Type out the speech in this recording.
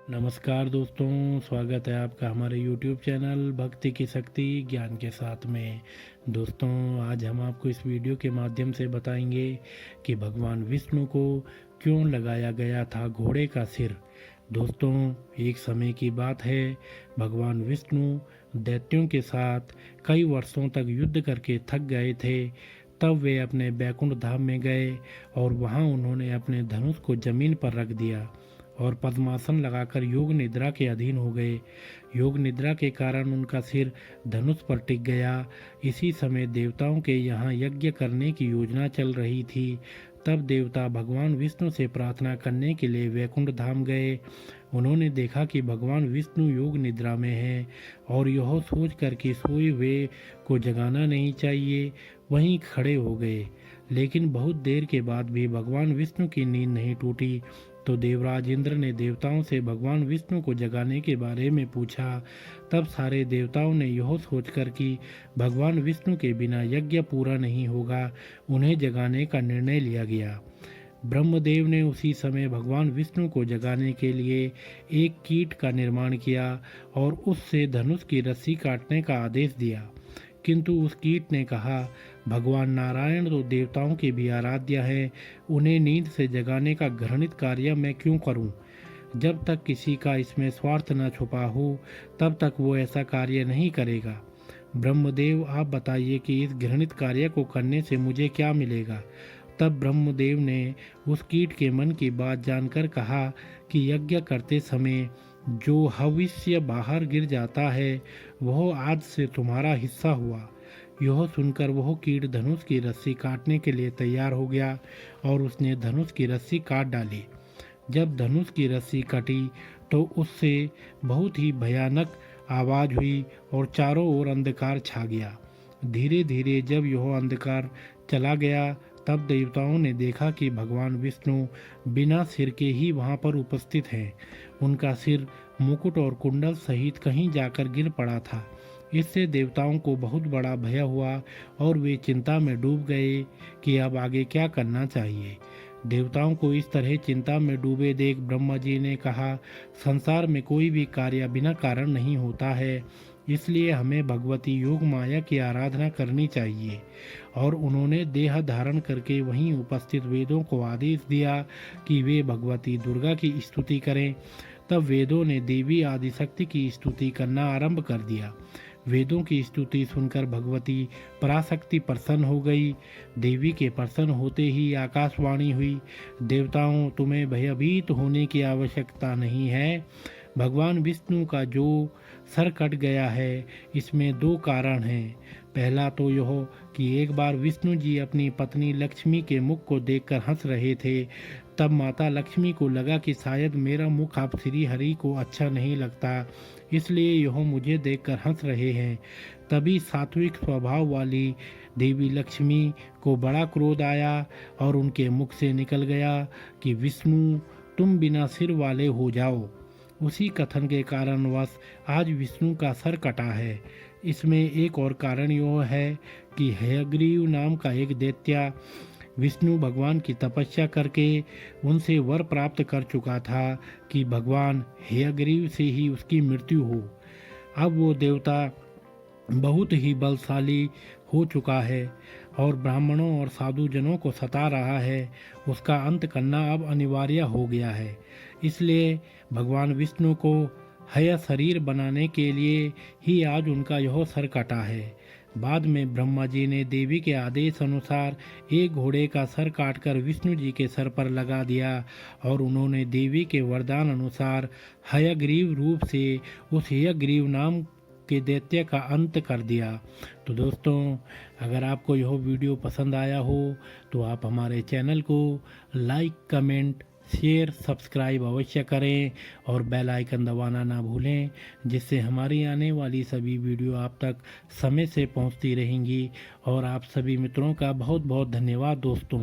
नमस्कार दोस्तों, स्वागत है आपका हमारे YouTube चैनल भक्ति की शक्ति ज्ञान के साथ में। दोस्तों, आज हम आपको इस वीडियो के माध्यम से बताएंगे कि भगवान विष्णु को क्यों लगाया गया था घोड़े का सिर। दोस्तों, एक समय की बात है, भगवान विष्णु दैत्यों के साथ कई वर्षों तक युद्ध करके थक गए थे। तब वे अपने बैकुंठ धाम में गए और वहां उन्होंने अपने धनुष को जमीन पर रख दिया और पद्मासन लगाकर योग निद्रा के अधीन हो गए। योग निद्रा के कारण उनका सिर धनुष पर टिक गया। इसी समय देवताओं के यहाँ यज्ञ करने की योजना चल रही थी। तब देवता भगवान विष्णु से प्रार्थना करने के लिए वैकुंठ धाम गए। उन्होंने देखा कि भगवान विष्णु योग निद्रा में हैं और यह सोच कर कि सोए हुए को जगाना नहीं चाहिए, वहीं खड़े हो गए। लेकिन बहुत देर के बाद भी भगवान विष्णु की नींद नहीं टूटी। तो देवराज इंद्र ने देवताओं से भगवान विष्णु को जगाने के बारे में पूछा। तब सारे देवताओं ने यह सोचकर कि भगवान विष्णु के बिना यज्ञ पूरा नहीं होगा, उन्हें जगाने का निर्णय लिया गया। ब्रह्मदेव ने उसी समय भगवान विष्णु को जगाने के लिए एक कीट का निर्माण किया और उससे धनुष की रस्सी काटने का आदेश दिया। किंतु उस कीट ने कहा, भगवान नारायण तो देवताओं के भी आराध्य हैं, उन्हें नींद से जगाने का घृणित कार्य मैं क्यों करूं? जब तक किसी का इसमें स्वार्थ न छुपा हो तब तक वो ऐसा कार्य नहीं करेगा। ब्रह्मदेव, आप बताइए कि इस घृणित कार्य को करने से मुझे क्या मिलेगा? तब ब्रह्मदेव ने उस कीट के मन की बात जानकर कहा कि यज्ञ करते समय जो हविष्य बाहर गिर जाता है वह आज से तुम्हारा हिस्सा हुआ। यह सुनकर वह कीट धनुष की रस्सी काटने के लिए तैयार हो गया और उसने धनुष की रस्सी काट डाली। जब धनुष की रस्सी कटी तो उससे बहुत ही भयानक आवाज हुई और चारों ओर अंधकार छा गया। धीरे धीरे जब यह अंधकार चला गया तब देवताओं ने देखा कि भगवान विष्णु बिना सिर के ही वहां पर उपस्थित हैं। उनका सिर मुकुट और कुंडल सहित कहीं जाकर गिर पड़ा था। इससे देवताओं को बहुत बड़ा भय हुआ और वे चिंता में डूब गए कि अब आगे क्या करना चाहिए। देवताओं को इस तरह चिंता में डूबे देख ब्रह्मा जी ने कहा, संसार में कोई भी कार्य बिना कारण नहीं होता है, इसलिए हमें भगवती योग माया की आराधना करनी चाहिए। और उन्होंने देह धारण करके वहीं उपस्थित वेदों को आदेश दिया कि वे भगवती दुर्गा की स्तुति करें। तब वेदों ने देवी आदिशक्ति की स्तुति करना आरंभ कर दिया। वेदों की स्तुति सुनकर भगवती पराशक्ति प्रसन्न हो गई। देवी के प्रसन्न होते ही आकाशवाणी हुई, देवताओं, तुम्हें भयभीत होने की आवश्यकता नहीं है। भगवान विष्णु का जो सर कट गया है इसमें दो कारण हैं। पहला तो यह कि एक बार विष्णु जी अपनी पत्नी लक्ष्मी के मुख को देखकर हंस रहे थे। तब माता लक्ष्मी को लगा कि शायद मेरा मुख आप श्री हरि को अच्छा नहीं लगता, इसलिए यह मुझे देखकर हंस रहे हैं। तभी सात्विक स्वभाव वाली देवी लक्ष्मी को बड़ा क्रोध आया और उनके मुख से निकल गया कि विष्णु, तुम बिना सिर वाले हो जाओ। उसी कथन के कारणवश आज विष्णु का सर कटा है। इसमें एक और कारण यह है कि हयग्रीव नाम का एक दैत्य विष्णु भगवान की तपस्या करके उनसे वर प्राप्त कर चुका था कि भगवान हयग्रीव से ही उसकी मृत्यु हो। अब वो देवता बहुत ही बलशाली हो चुका है और ब्राह्मणों और साधुजनों को सता रहा है। उसका अंत करना अब अनिवार्य हो गया है। इसलिए भगवान विष्णु को हय शरीर बनाने के लिए ही आज उनका यह सर कटा है। बाद में ब्रह्मा जी ने देवी के आदेश अनुसार एक घोड़े का सर काटकर विष्णु जी के सर पर लगा दिया और उन्होंने देवी के वरदान अनुसार हयग्रीव रूप से उस हयग्रीव नाम के दैत्य का अंत कर दिया। तो दोस्तों, अगर आपको यह वीडियो पसंद आया हो तो आप हमारे चैनल को लाइक, कमेंट, शेयर, सब्सक्राइब अवश्य करें और बेल आइकन दबाना ना भूलें, जिससे हमारी आने वाली सभी वीडियो आप तक समय से पहुंचती रहेंगी। और आप सभी मित्रों का बहुत बहुत धन्यवाद दोस्तों।